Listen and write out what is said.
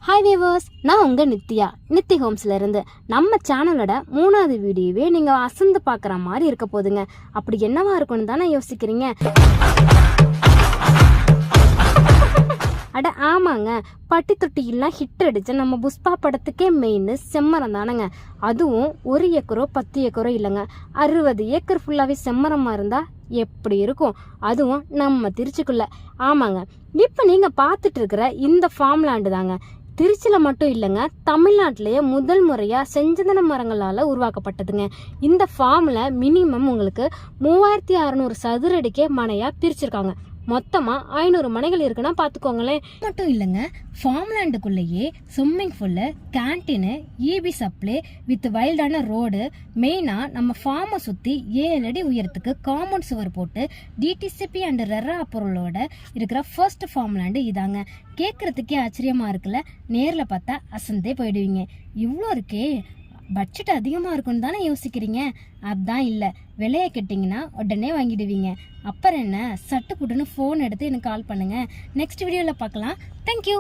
Hi viewers, நான் உங்கள் நித்தி ஹோம்ஸ்ல இருந்து. நம்ம சேனலோட 3வது வீடியோவே நீங்கள் அசந்து பார்க்குற மாதிரி இருக்க போதுங்க. அப்படி என்னவா இருக்குன்னு தானே யோசிக்கிறீங்க? அட ஆமாங்க, பட்டி தொட்டிலாம் ஹிட் அடிச்ச நம்ம புஷ்பா படத்துக்கே மெயின் செம்மரம் தானேங்க. அதுவும் 1 ஏக்கரோ 10 ஏக்கரோ இல்லைங்க, 60 ஏக்கர் ஃபுல்லாகவே செம்மரமாக இருந்தால் எப்படி இருக்கும்? அதுவும் நம்ம திருச்சிக்குள்ள. ஆமாங்க, இப்போ நீங்கள் பார்த்துட்டு இருக்கிற இந்த ஃபார்ம் லேண்டு தாங்க திருச்சியில் மட்டும் இல்லைங்க, தமிழ்நாட்டிலேயே முதல் முறையாக செஞ்சதன மரங்களால் உருவாக்கப்பட்டதுங்க. இந்த ஃபார்மில் மினிமம் உங்களுக்கு 3600 சதுர அடிக்கே மனையாக பிரிச்சிருக்காங்க. மொத்தமாக 500 மனைகள் இருக்குன்னா பார்த்துக்கோங்களேன். மட்டும் இல்லைங்க, ஃபார்ம் லேண்டுக்குள்ளேயே swimming pool, canteen, EB supply with வைல்டான ரோடு, மெயினாக நம்ம ஃபார்மை சுற்றி 7 அடி உயரத்துக்கு காம்பவுண்ட் சுவர் போட்டு டிடிசிபி அண்ட் ரெரா பொருளோட இருக்கிற ஃபர்ஸ்ட் ஃபார்ம் லேண்டு இதாங்க. கேட்குறதுக்கே ஆச்சரியமாக இருக்குல்ல, நேரில் பார்த்தா அசந்தே போயிடுவீங்க. இவ்வளோ இருக்கே, பட்ஜெட் அதிகமாக இருக்குன்னு தானே யோசிக்கிறீங்க? அதான் இல்லை, விலையை கேட்டிங்கன்னா உடனே வாங்கிடுவீங்க. அப்புறம் என்ன, சட்டு புட்டுன்னு ஃபோன் எடுத்து எனக்கு கால் பண்ணுங்கள். நெக்ஸ்ட் வீடியோவில் பார்க்கலாம். தேங்க்யூ.